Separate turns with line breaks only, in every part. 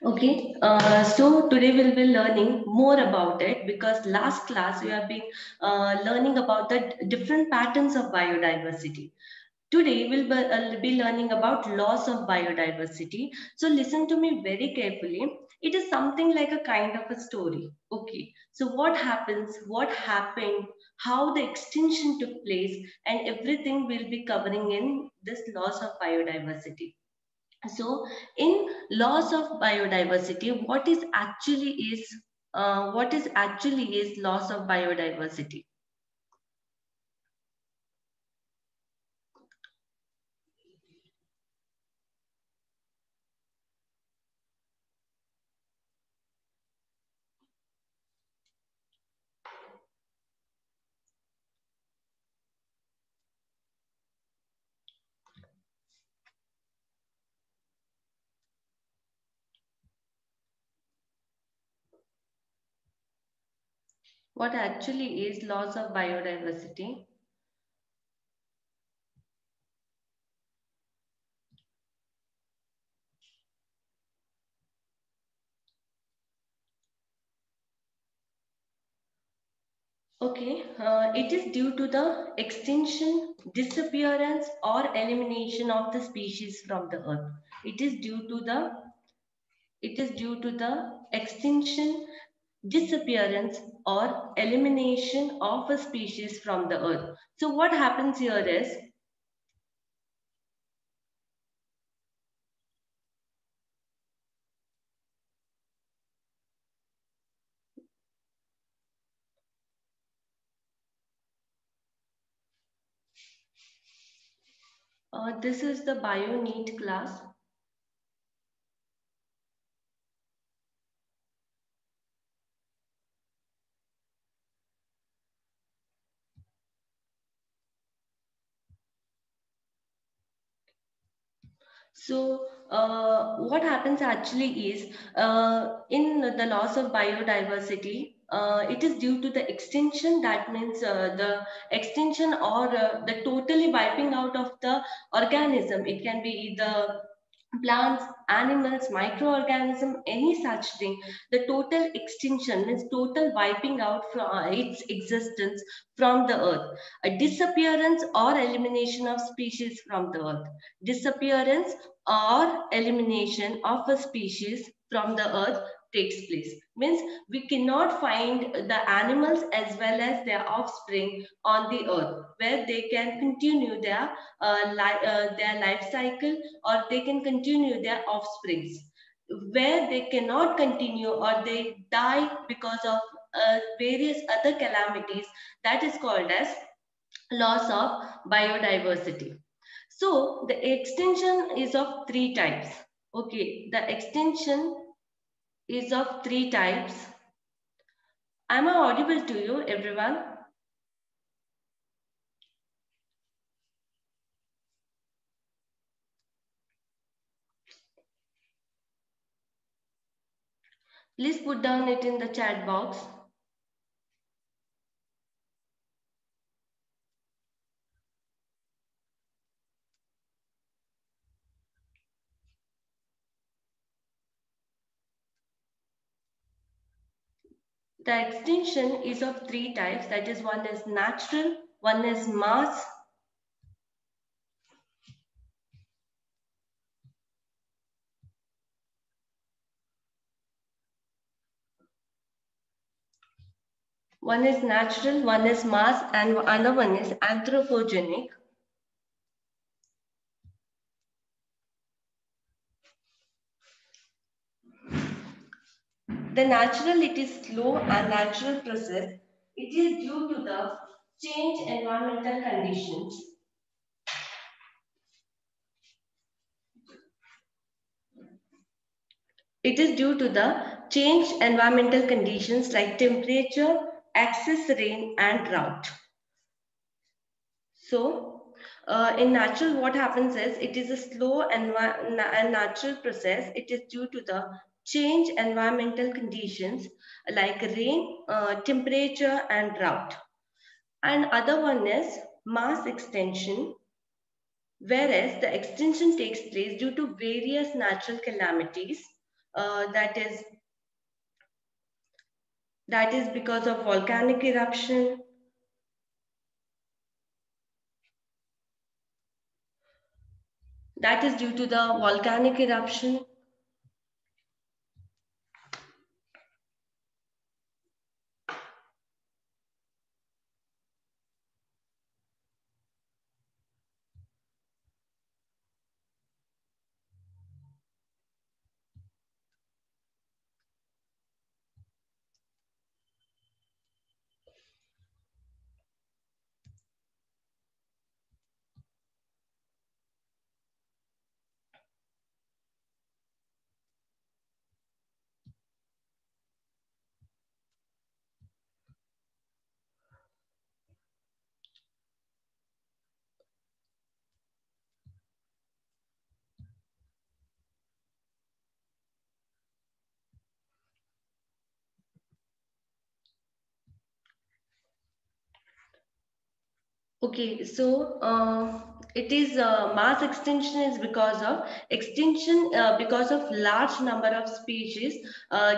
Okay, so today we'll be learning more about it because last class we have been learning about the different patterns of biodiversity. Today we'll be learning about loss of biodiversity. So listen to me very carefully. It is something like a kind of a story. Okay, so what happens, what happened, how the extinction took place, and everything we'll be covering in this loss of biodiversity. So in loss of biodiversity, what is actually is loss of biodiversity. What actually is loss of biodiversity? Okay, it is due to the extinction, disappearance, or elimination of the species from the earth. It is due to the extinction, disappearance, or elimination of a species from the earth. So what happens here is this is the BioNeat class. So what happens actually is in the loss of biodiversity, it is due to the extinction. That means the extinction or the totally wiping out of the organism. It can be either plants, animals, microorganism, any such thing. The total extinction means total wiping out from its existence from the earth. A disappearance or elimination of species from the earth. Disappearance or elimination of a species from the earth takes place. Means we cannot find the animals as well as their offspring on the earth where they can continue their life cycle, or they can continue their offsprings. Where they cannot continue or they die because of various other calamities, that is called as loss of biodiversity. So the extinction is of three types. Okay, the extinction is of three types. Am I audible to you, everyone? Please put down it in the chat box. The extinction is of three types. That is, one is natural, one is mass, one is mass, and another one is anthropogenic. The natural, it is slow and natural process. It is due to the change environmental conditions. It is due to the changed environmental conditions like temperature, excess rain, and drought. So, in natural, what happens is it is a slow and natural process. It is due to the changed environmental conditions like rain, temperature, and drought. And other one is mass extension, whereas the extinction takes place due to various natural calamities That is because of volcanic eruption. That is due to the volcanic eruption. Okay, so it is mass extinction is because of extinction because of large number of species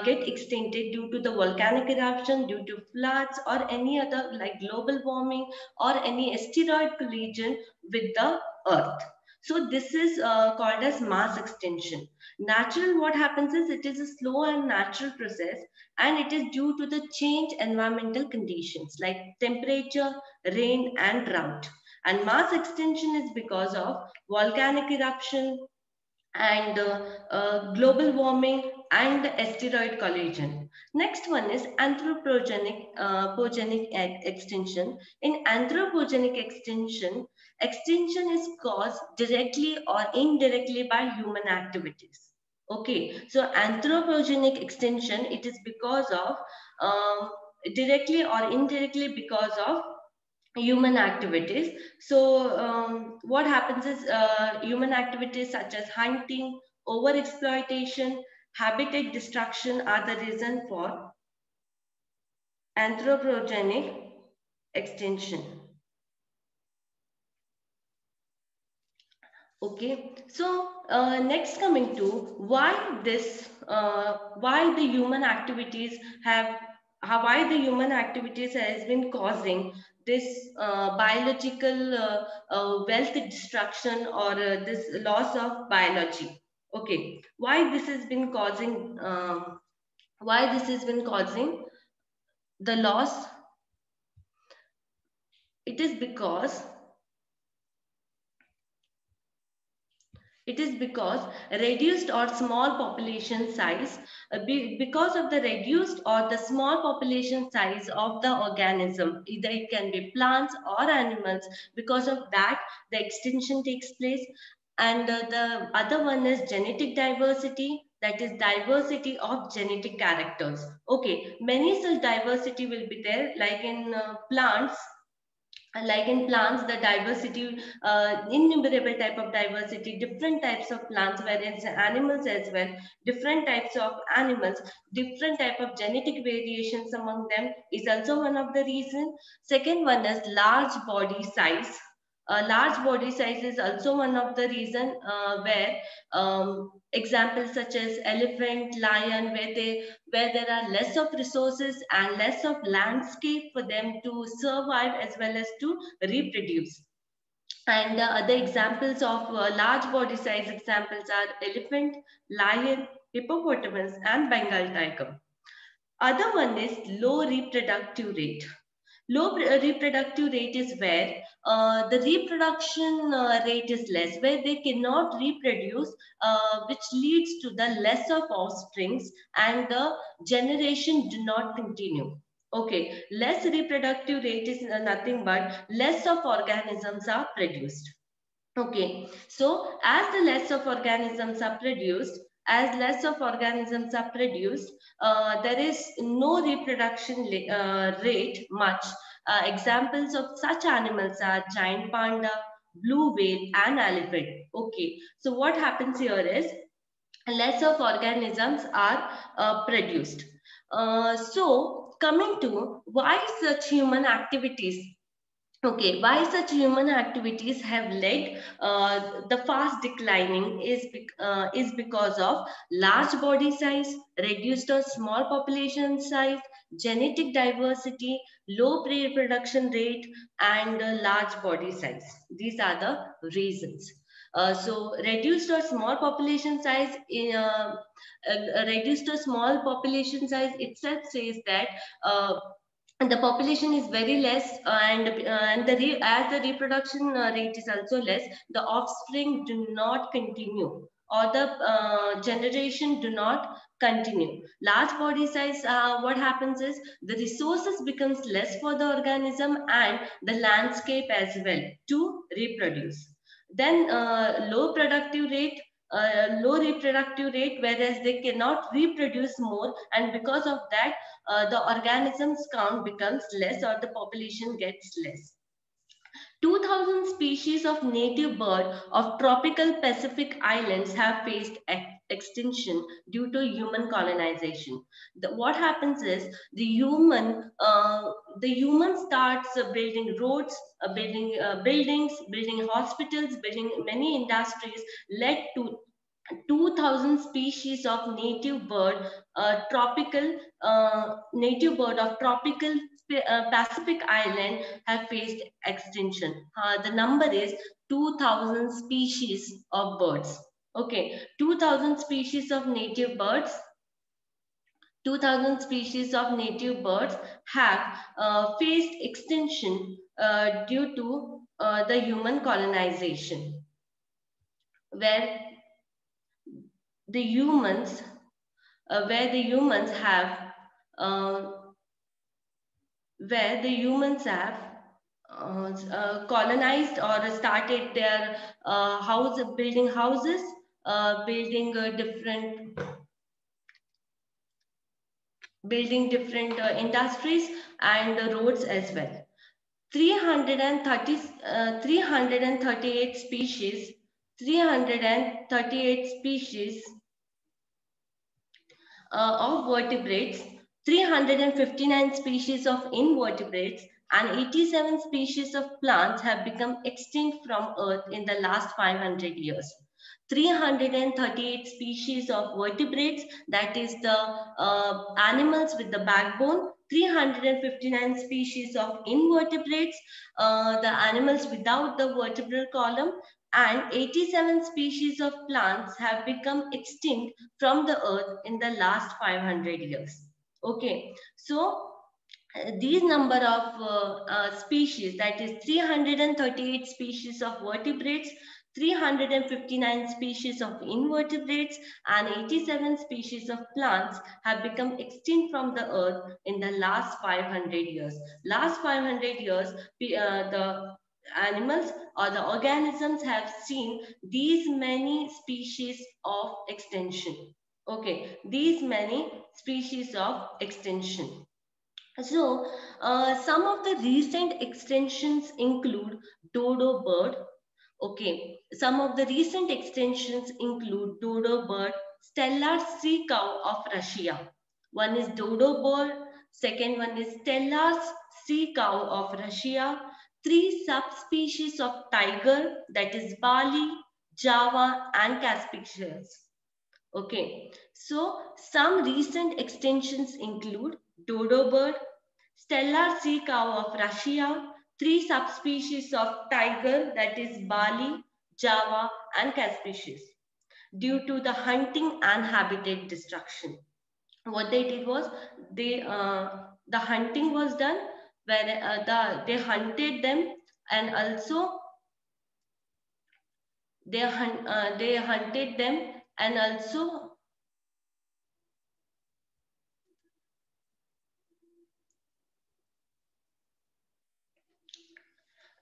get extincted due to the volcanic eruption, due to floods, or any other like global warming or any asteroid collision with the Earth. So this is called as mass extinction. Natural, what happens is it is a slow and natural process, and it is due to the change environmental conditions like temperature, rain, and drought. And mass extinction is because of volcanic eruption and global warming and asteroid collision. Next one is extinction. In anthropogenic extinction, extinction is caused directly or indirectly by human activities. Okay, so anthropogenic extinction, it is because of directly or indirectly because of human activities. So what happens is human activities such as hunting, over exploitation, habitat destruction are the reason for anthropogenic extinction. Okay, so next coming to why the human activities have why the human activities has been causing this biological wealth destruction or this loss of biology. Okay, why this has been causing the loss? It is because It is because reduced or small population size, because of the reduced or the small population size of the organism, either it can be plants or animals, because of that, the extinction takes place. And the other one is genetic diversity, that is diversity of genetic characters. Okay, many such diversity will be there, like in plants, the diversity, innumerable type of diversity, different types of plants, whereas animals as well, different types of animals, different type of genetic variations among them is also one of the reason. Second one is large body size. Large body size is also one of the reason, where examples such as elephant, lion, where there are less of resources and less of landscape for them to survive as well as to reproduce. And other examples of large body size examples are elephant, lion, hippopotamus, and Bengal tiger. Other one is low reproductive rate. Low reproductive rate is where the reproduction rate is less, where they cannot reproduce, which leads to the less of offsprings and the generation do not continue. Okay, less reproductive rate is nothing but less of organisms are produced. Okay, so as less of organisms are produced, there is no reproduction rate much. Examples of such animals are giant panda, blue whale, and elephant. Okay, so what happens here is less of organisms are produced. So coming to why such human activities Okay, why such human activities have led the fast declining is because of large body size, reduced or small population size, genetic diversity, low reproduction rate, and large body size. These are the reasons. So, reduced or small population size, reduced or small population size itself says that. The population is very less, and as the reproduction rate is also less, the offspring do not continue, or the generation do not continue. Large body size, what happens is the resources becomes less for the organism and the landscape as well to reproduce. Then low reproductive rate, whereas they cannot reproduce more, and because of that the organisms count becomes less, or the population gets less. 2000 species of native bird of tropical Pacific islands have faced extinction due to human colonization. What happens is the human starts building roads, building buildings, building hospitals, building many industries, led to 2000 species of native bird of tropical Pacific island have faced extinction. The number is 2000 species of birds. Okay, 2000 species of native birds. 2000 species of native birds have faced extinction due to the human colonization, where the humans where the humans have uh, where the humans have colonized or started their house building houses, building different industries and roads as well. 330 338 species 338 species of vertebrates, 359 species of invertebrates, and 87 species of plants have become extinct from Earth in the last 500 years. 338 species of vertebrates, that is the animals with the backbone, 359 species of invertebrates, the animals without the vertebral column, and 87 species of plants have become extinct from the earth in the last 500 years. Okay, so these number of species, that is 338 species of vertebrates, 359 species of invertebrates, and 87 species of plants have become extinct from the earth in the last 500 years. Last 500 years, the animals or the organisms have seen these many species of extinction. Okay, these many species of extinction. So, some of the recent extensions include dodo bird. Okay, some of the recent extensions include dodo bird, stellar sea cow of Russia. One is dodo bird, second one is stellar sea cow of Russia. Three subspecies of tiger, that is Bali, Java, and Caspicians. Okay, so some recent extensions include dodo bird, stellar sea cow of Russia, three subspecies of tiger, that is Bali, Java, and Caspicius, due to the hunting and habitat destruction. What they did was the hunting was done, where they hunted them, and also they hunted them, and also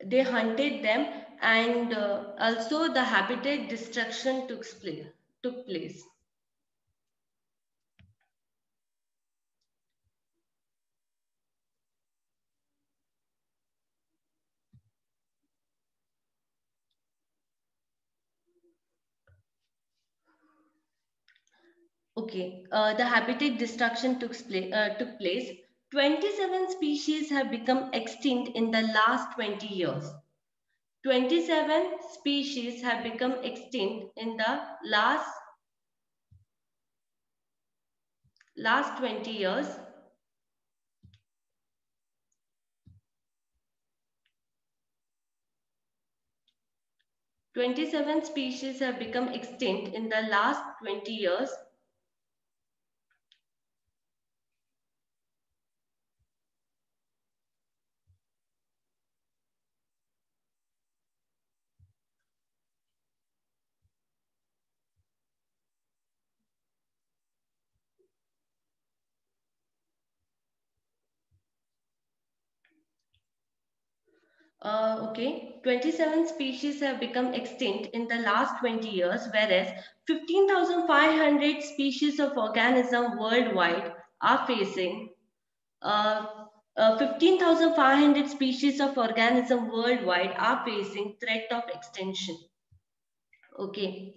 they hunted them, and also the habitat destruction took place. Okay, the habitat destruction took place. 27 species have become extinct in the last 20 years. 27 species have become extinct in the last 20 years. 27 species have become extinct in the last 20 years. Okay, 27 species have become extinct in the last 20 years, whereas 15,500 species of organism worldwide are facing uh, 15,500 species of organism worldwide are facing threat of extinction. Okay.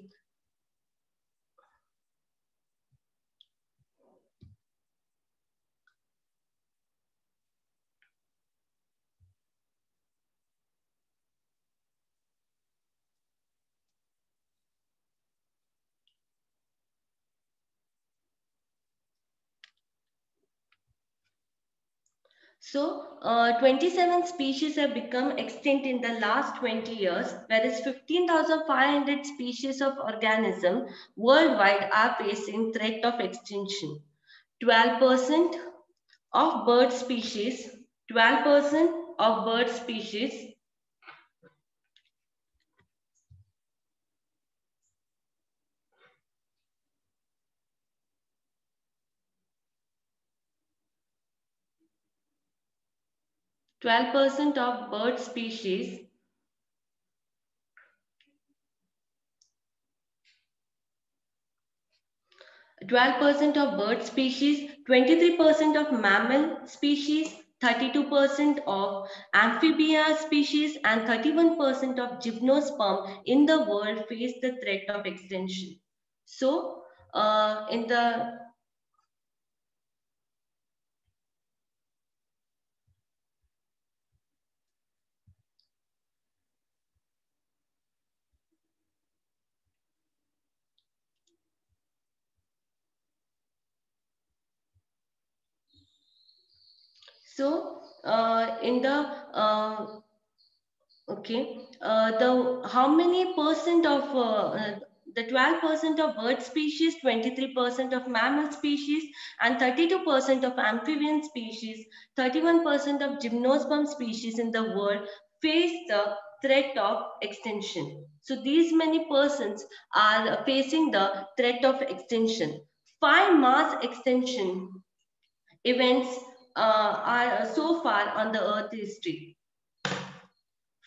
So, 27 species have become extinct in the last 20 years, whereas 15,500 species of organism worldwide are facing threat of extinction. 12% of bird species, 12% of bird species, 12% of bird species 12% of bird species, 23% of mammal species, 32% of amphibian species, and 31% of gymnosperm in the world face the threat of extinction. So, in the so in the okay, the how many percent of the 12% of bird species, 23% of mammal species, and 32% of amphibian species, 31% of gymnosperm species in the world face the threat of extinction. So these many persons are facing the threat of extinction. Five mass extinction events are so far on the Earth history.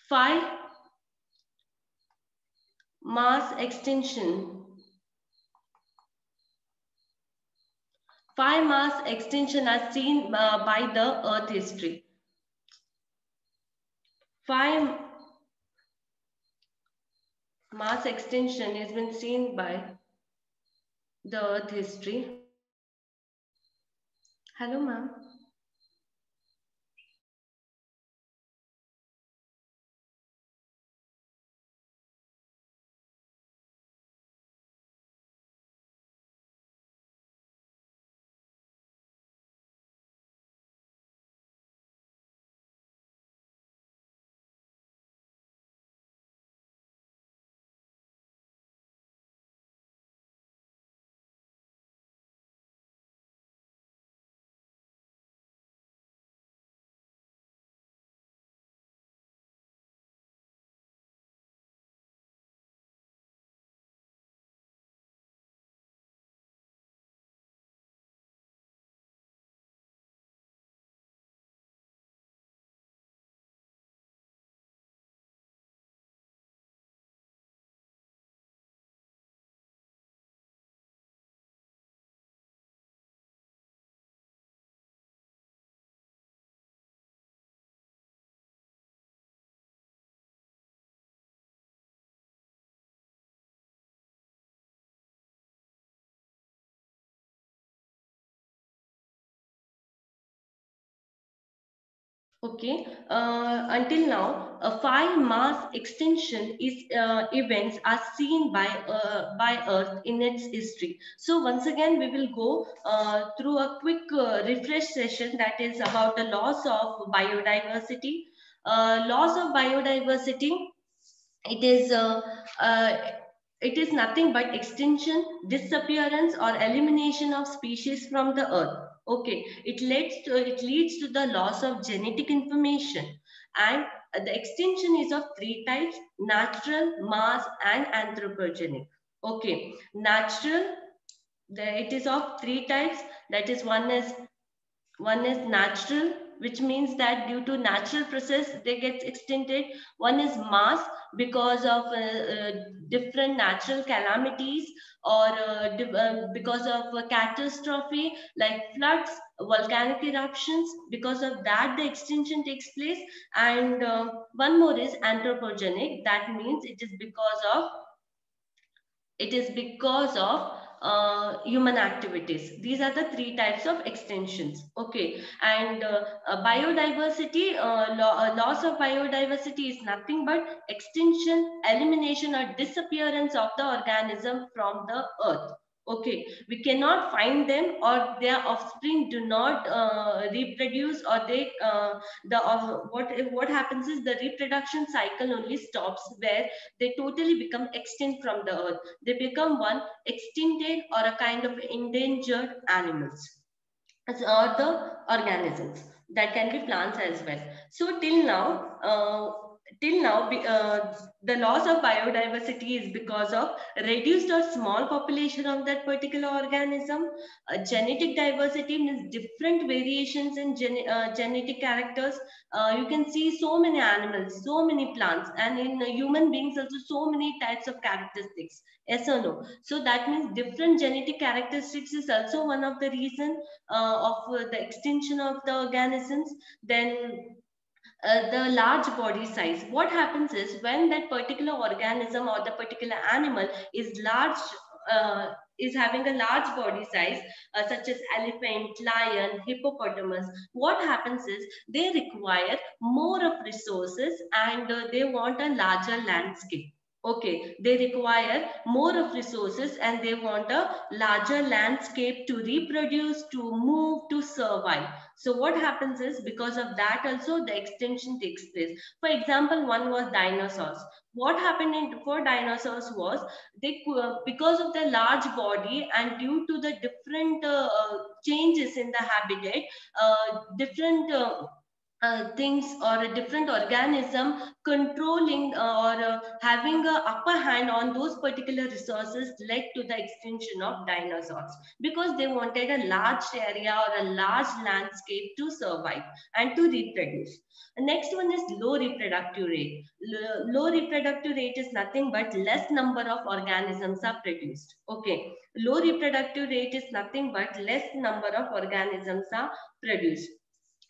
Five mass extinction. Five mass extinction are seen by the Earth history. Five mass extinction has been seen by the Earth history. Hello, ma'am. Okay, until now, five mass extinction events are seen by Earth in its history. So once again, we will go through a quick refresh session that is about the loss of biodiversity. Loss of biodiversity. It is it is nothing but extinction, disappearance, or elimination of species from the earth. Okay, it leads to the loss of genetic information, and the extinction is of three types: natural, mass, and anthropogenic. Okay, natural. It is of three types. That is, one is natural, which means that due to natural process they get extincted. One is mass, because of different natural calamities, or because of a catastrophe like floods, volcanic eruptions. Because of that the extinction takes place. And one more is anthropogenic. That means it is because of human activities. These are the three types of extinctions. Okay, and biodiversity, loss of biodiversity is nothing but extinction, elimination, or disappearance of the organism from the earth. Okay, we cannot find them, or their offspring do not reproduce, or they the what happens is the reproduction cycle only stops where they totally become extinct from the earth. They become one extincted or a kind of endangered animals, or the organisms. That can be plants as well. So till now, the loss of biodiversity is because of reduced or small population of that particular organism. Genetic diversity means different variations in genetic characters. You can see so many animals, so many plants, and in human beings also so many types of characteristics. Yes or no? So that means different genetic characteristics is also one of the reason of the extinction of the organisms. Then the large body size. What happens is when that particular organism or the particular animal is large, is having a large body size, such as elephant, lion, hippopotamus. What happens is they require more of resources, and they want a larger landscape. Okay, they require more of resources and they want a larger landscape to reproduce, to move, to survive. So what happens is because of that also the extinction takes place. For example, one was dinosaurs. What happened for dinosaurs was because of their large body and due to the different changes in the habitat, different things or a different organism controlling or having a upper hand on those particular resources led to the extinction of dinosaurs, because they wanted a large area or a large landscape to survive and to reproduce. The next one is low reproductive rate. Low reproductive rate is nothing but less number of organisms are produced. Okay, low reproductive rate is nothing but less number of organisms are produced.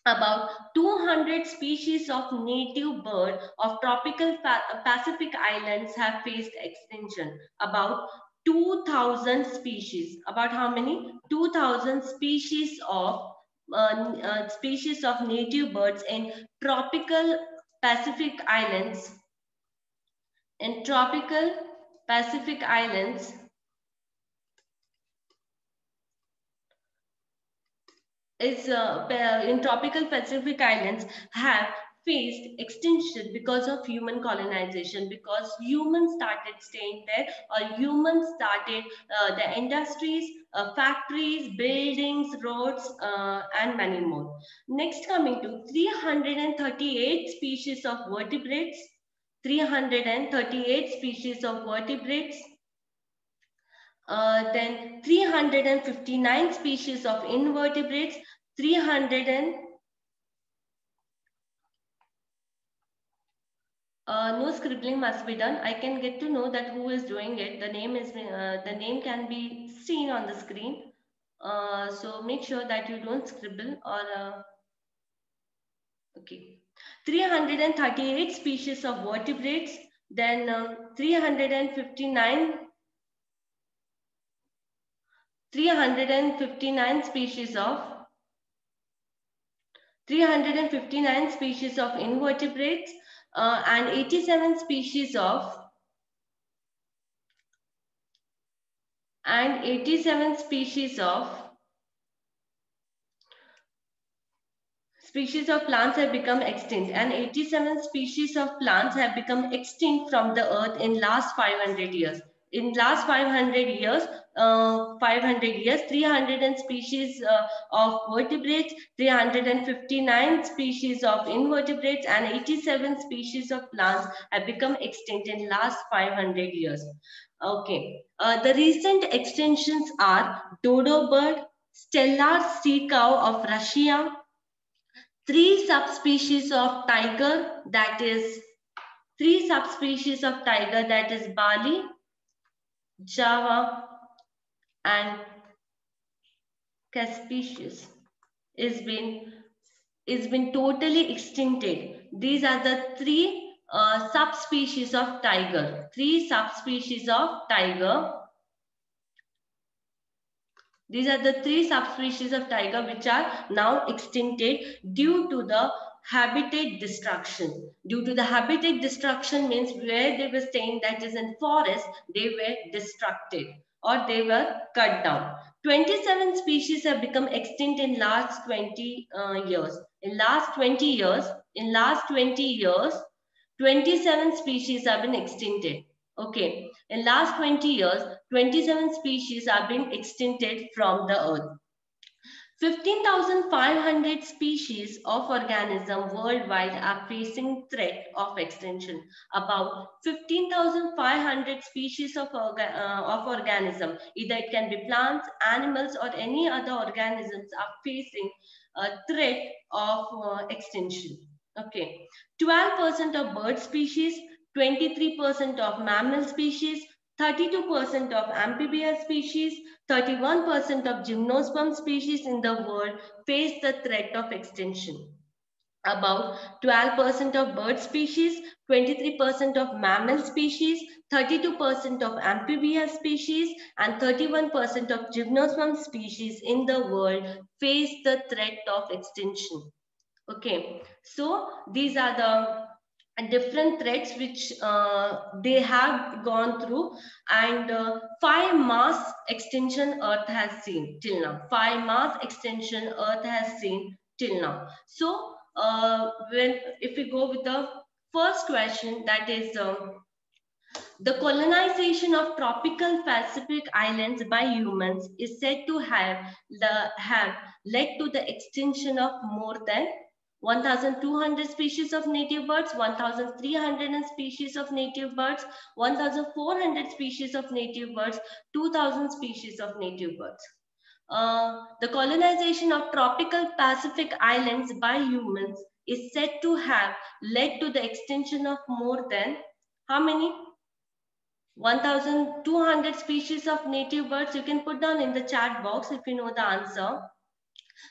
About 200 species of native bird of tropical Pacific islands have faced extinction. About 2,000 species. About how many? 2,000 species of native birds in tropical Pacific islands. In tropical Pacific islands in tropical Pacific islands have faced extinction because of human colonization, because humans started staying there, or humans started the industries, factories, buildings, roads, and many more. Next, coming to 338 species of vertebrates. 338 species of vertebrates. Then 359 species of invertebrates, 300 and no scribbling must be done. I can get to know that who is doing it. The name can be seen on the screen. So make sure that you don't scribble or okay. 338 species of vertebrates, then 359 species of 359 species of invertebrates, and 87 species of 87 species of plants have become extinct, and 87 species of plants have become extinct from the earth in last 500 years. In last 500 years, 300 species of vertebrates, 359 species of invertebrates, and 87 species of plants have become extinct in last 500 years. Okay, the recent extinctions are dodo bird, stellar sea cow of Russia, three subspecies of tiger, that is Bali, Java, and Caspicius is been totally extincted. These are the three subspecies of tiger. Three subspecies of tiger. These are the three subspecies of tiger which are now extincted due to the habitat destruction. Due to the habitat destruction means where they were staying, that is in forest, they were destructed or they were cut down. 27 species have become extinct in last 20 years. In last 20 years, 27 species have been extincted. Okay, in last 20 years, 27 species have been extincted from the earth. 15,500 species of organisms worldwide are facing threat of extinction. About 15,500 species of organism, either it can be plants, animals, or any other organisms, are facing a threat of extinction. Okay, 12% of bird species, 23% of mammal species, 32% of amphibious species, 31% of gymnosperm species in the world face the threat of extinction. About 12% of bird species, 23% of mammal species, 32% of amphibious species, and 31% of gymnosperm species in the world face the threat of extinction. Okay, so these are the different threats which they have gone through, and five mass extinction Earth has seen till now. Five mass extinction Earth has seen till now. So when if we go with the first question, that is the colonization of tropical Pacific islands by humans is said to have led to the extinction of more than 1,200 species of native birds, 1,300 species of native birds, 1,400 species of native birds, 2,000 species of native birds. The colonization of tropical Pacific islands by humans is said to have led to the extinction of more than how many? 1,200 species of native birds. You can put down in the chat box if you know the answer.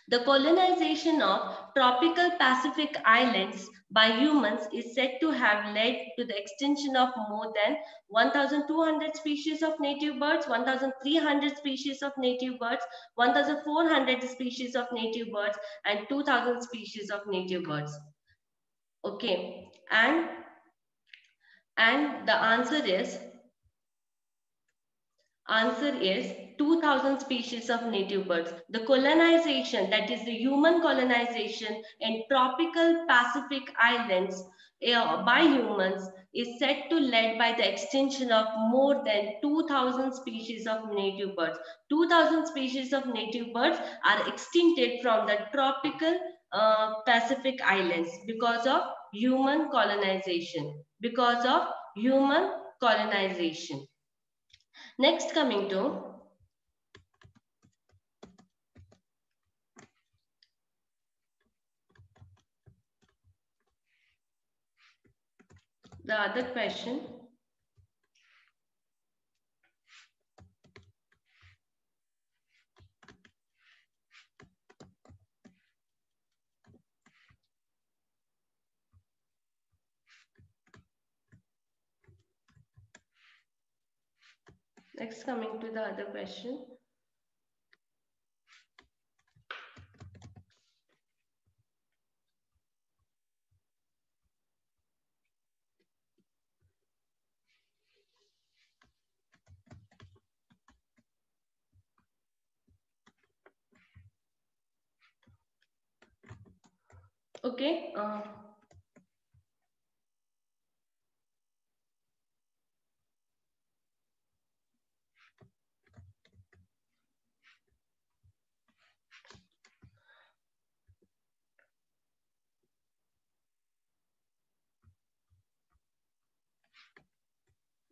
The colonization of tropical Pacific islands by humans is said to have led to the extinction of more than 1,200 species of native birds, 1,300 species of native birds, 1,400 species of native birds, and 2,000 species of native birds. Okay, and the answer is 2,000 species of native birds. The colonization, that is the human colonization in tropical Pacific islands by humans, is said to lead by the extinction of more than 2,000 species of native birds. 2,000 species of native birds are extincted from the tropical Pacific islands because of human colonization. Because of human colonization. Next, coming to the other question. Next, coming to the other question. Okay.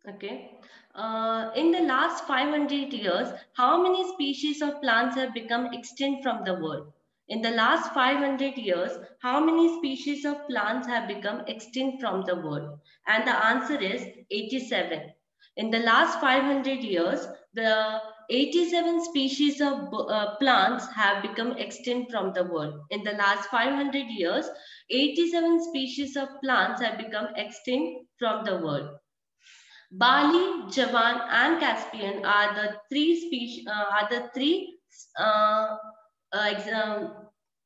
Okay. In the last 500 years, how many species of plants have become extinct from the world? In the last 500 years, how many species of plants have become extinct from the world? And the answer is 87. In the last 500 years, the 87 species of plants have become extinct from the world. In the last 500 years, 87 species of plants have become extinct from the world. Bali, Javan, and Caspian are the three species. Are the three uh,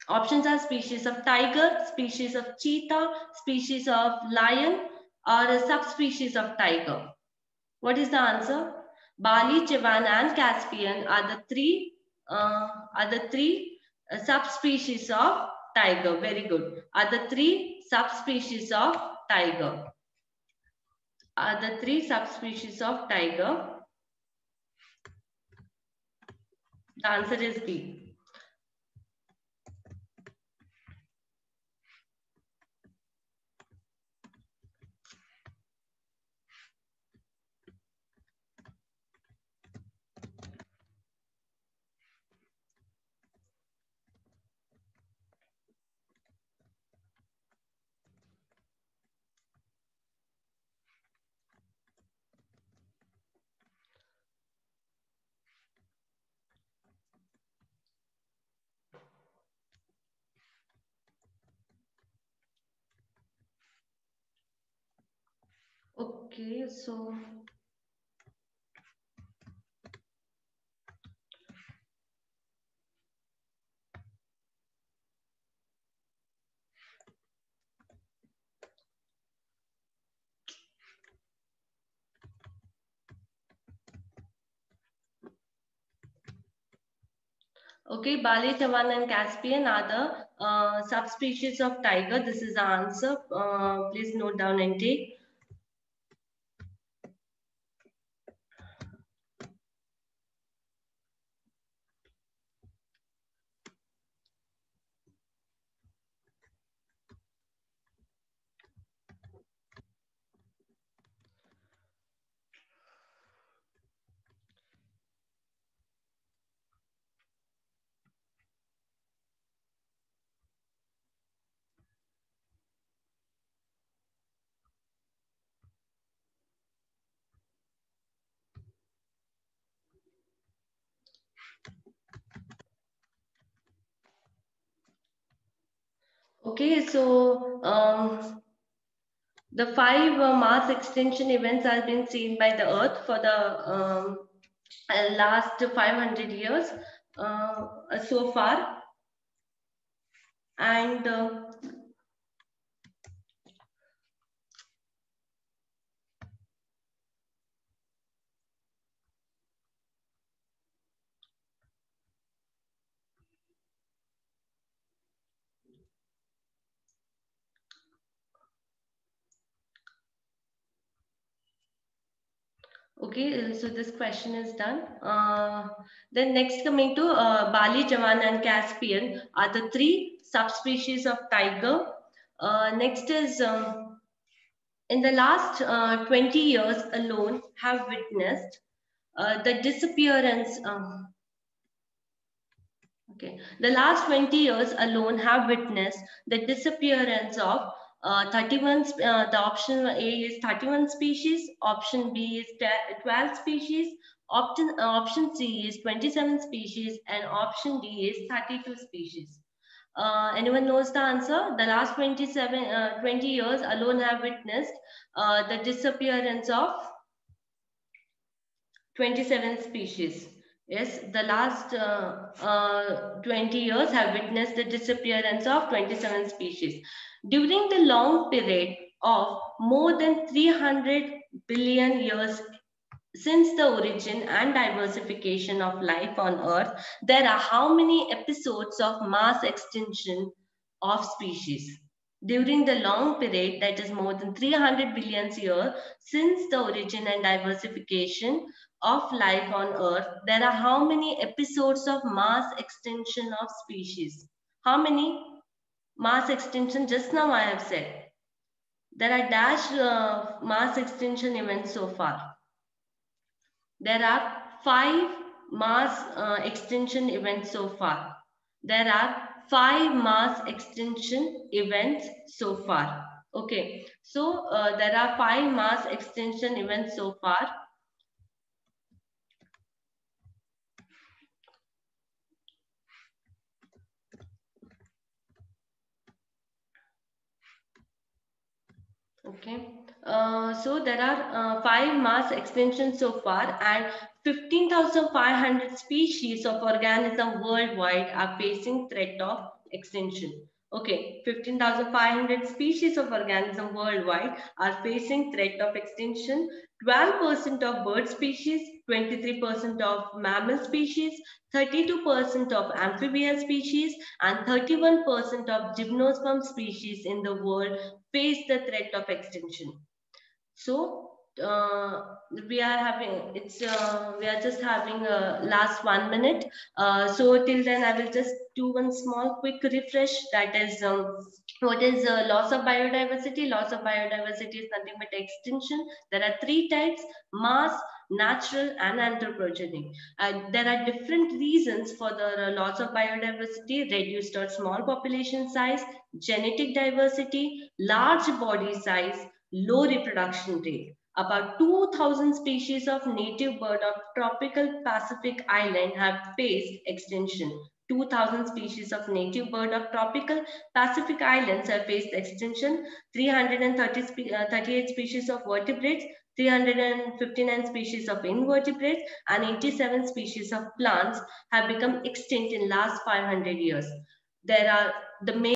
options are species of tiger, species of cheetah, species of lion, or a subspecies of tiger. What is the answer? Bali, Javan, and Caspian are the three subspecies of tiger. Very good. Are the three subspecies of tiger. Are the three subspecies of tiger. The answer is B. Okay, so okay, Bali, Chavan, and Caspian are the subspecies of tiger. This is the answer. Please note down and take. Okay, so the five mass extinction events have been seen by the Earth for the last 500 years so far, and okay, so this question is done. Then next coming to Bali, Javan, and Caspian are the three subspecies of tiger. Next is in the last 20 years alone have witnessed the disappearance. Okay, the last 20 years alone have witnessed the disappearance of 31. The option A is 31 species, option B is 12 species, option C is 27 species, and option D is 32 species. Anyone knows the answer? The last 20 years alone have witnessed the disappearance of 27 species. Yes, the last 20 years have witnessed the disappearance of 27 species. During the long period of more than 300 billion years since the origin and diversification of life on Earth, there are how many episodes of mass extinction of species. During the long period, that is more than 300 billion years since the origin and diversification of life on Earth, there are how many episodes of mass extinction of species? How many mass extinction? Just now I have said. There are dash mass extinction events so far. There are 5 mass extinction events so far. There are 5 mass extinction events so far. Okay, so there are 5 mass extinction events so far. Okay, so there are 5 mass extinctions so far, and 15,500 species of organism worldwide are facing threat of extinction. Okay, 15,500 species of organism worldwide are facing threat of extinction. 12% of bird species, 23% of mammal species, 32% of amphibian species, and 31% of gymnosperm species in the world face the threat of extinction. So we are having we are just having a last 1 minute. So till then, I will just do one small quick refresh. That is, what is loss of biodiversity? Loss of biodiversity is nothing but extinction. There are 3 types: mass, natural, and anthropogenic. There are different reasons for the loss of biodiversity: reduced or small population size, genetic diversity, large body size, low reproduction rate. About 2,000 species of native bird of tropical Pacific island have faced extinction. 2,000 species of native bird of tropical Pacific islands have faced extinction. 38 species of vertebrates, 359 species of invertebrates, and 87 species of plants have become extinct in last 500 years. There are the main